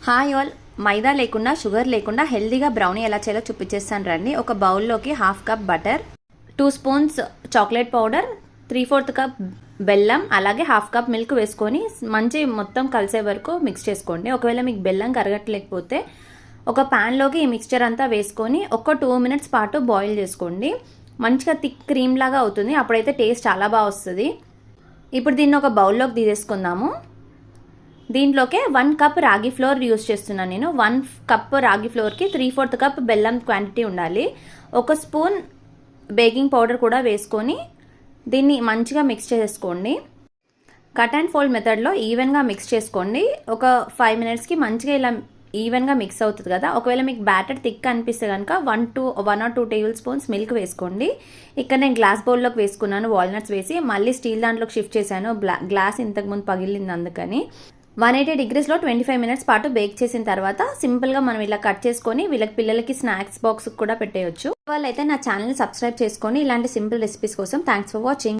Hi all, మైదా లేకుండా sugar లేకుండా హెల్దీగా బ్రౌనీ ఎలా చేయాలో చూపించేస్తాను రండి. ఒక బౌల్లోకి 1/2 cup butter, 2 spoons chocolate powder, 3/4 cup బెల్లం, అలాగే 1/2 కప్ మిల్క్ వేసుకొని మంచి మొత్తం కలిసే వరకు మిక్స్ చేసుకోండి. ఒకవేళ మీకు బెల్లం కరగట్లేకపోతే ఒక ప్యాన్లోకి ఈ మిక్స్చర్ అంతా వేసుకొని ఒక 2 మినిట్స్ పాటు బాయిల్ చేసుకోండి. మంచిగా థిక్ క్రీమ్ లాగా అవుతుంది, అప్పుడైతే టేస్ట్ చాలా బాగా వస్తుంది. ఇప్పుడు దీన్ని ఒక బౌల్లోకి తీసేసుకుందాము. దీంట్లోకే 1 కప్ రాగి ఫ్లోర్ యూస్ చేస్తున్నాను నేను. 1 కప్ రాగి ఫ్లోర్కి 3/4 కప్ బెల్లం క్వాంటిటీ ఉండాలి. 1 స్పూన్ బేకింగ్ పౌడర్ కూడా వేసుకొని దీన్ని మంచిగా మిక్స్ చేసుకోండి. కట్ అండ్ ఫోల్డ్ మెథడ్లో ఈవెన్గా మిక్స్ చేసుకోండి. ఒక 5 మినిట్స్కి మంచిగా ఇలా ఈవెన్గా మిక్స్ అవుతుంది కదా. ఒకవేళ మీకు బ్యాటర్ థిక్ అనిపిస్తే కనుక 1 or 2 టేబుల్ స్పూన్స్ మిల్క్ వేసుకోండి. ఇక్కడ నేను గ్లాస్ బౌల్లోకి వేసుకున్నాను వాల్నట్స్ వేసి, మళ్ళీ స్టీల్ దాంట్లోకి షిఫ్ట్ చేశాను. గ్లాస్ ఇంతకుముందు పగిలింది అందుకని. 180 డిగ్రీస్లో 25 మినిట్స్ పాటు బేక్ చేసిన తర్వాత సింపుల్గా మనం ఇలా కట్ చేసుకొని వీళ్ళకి పిల్లలకి స్నాక్స్ బాక్స్ కూడా పెట్టేయచ్చు. వాళ్ళైతే నా ఛానల్ని సబ్స్క్రైబ్ చేసుకొని ఇలాంటి సింపుల్ రెసిపీస్ కోసం. Thanks for watching.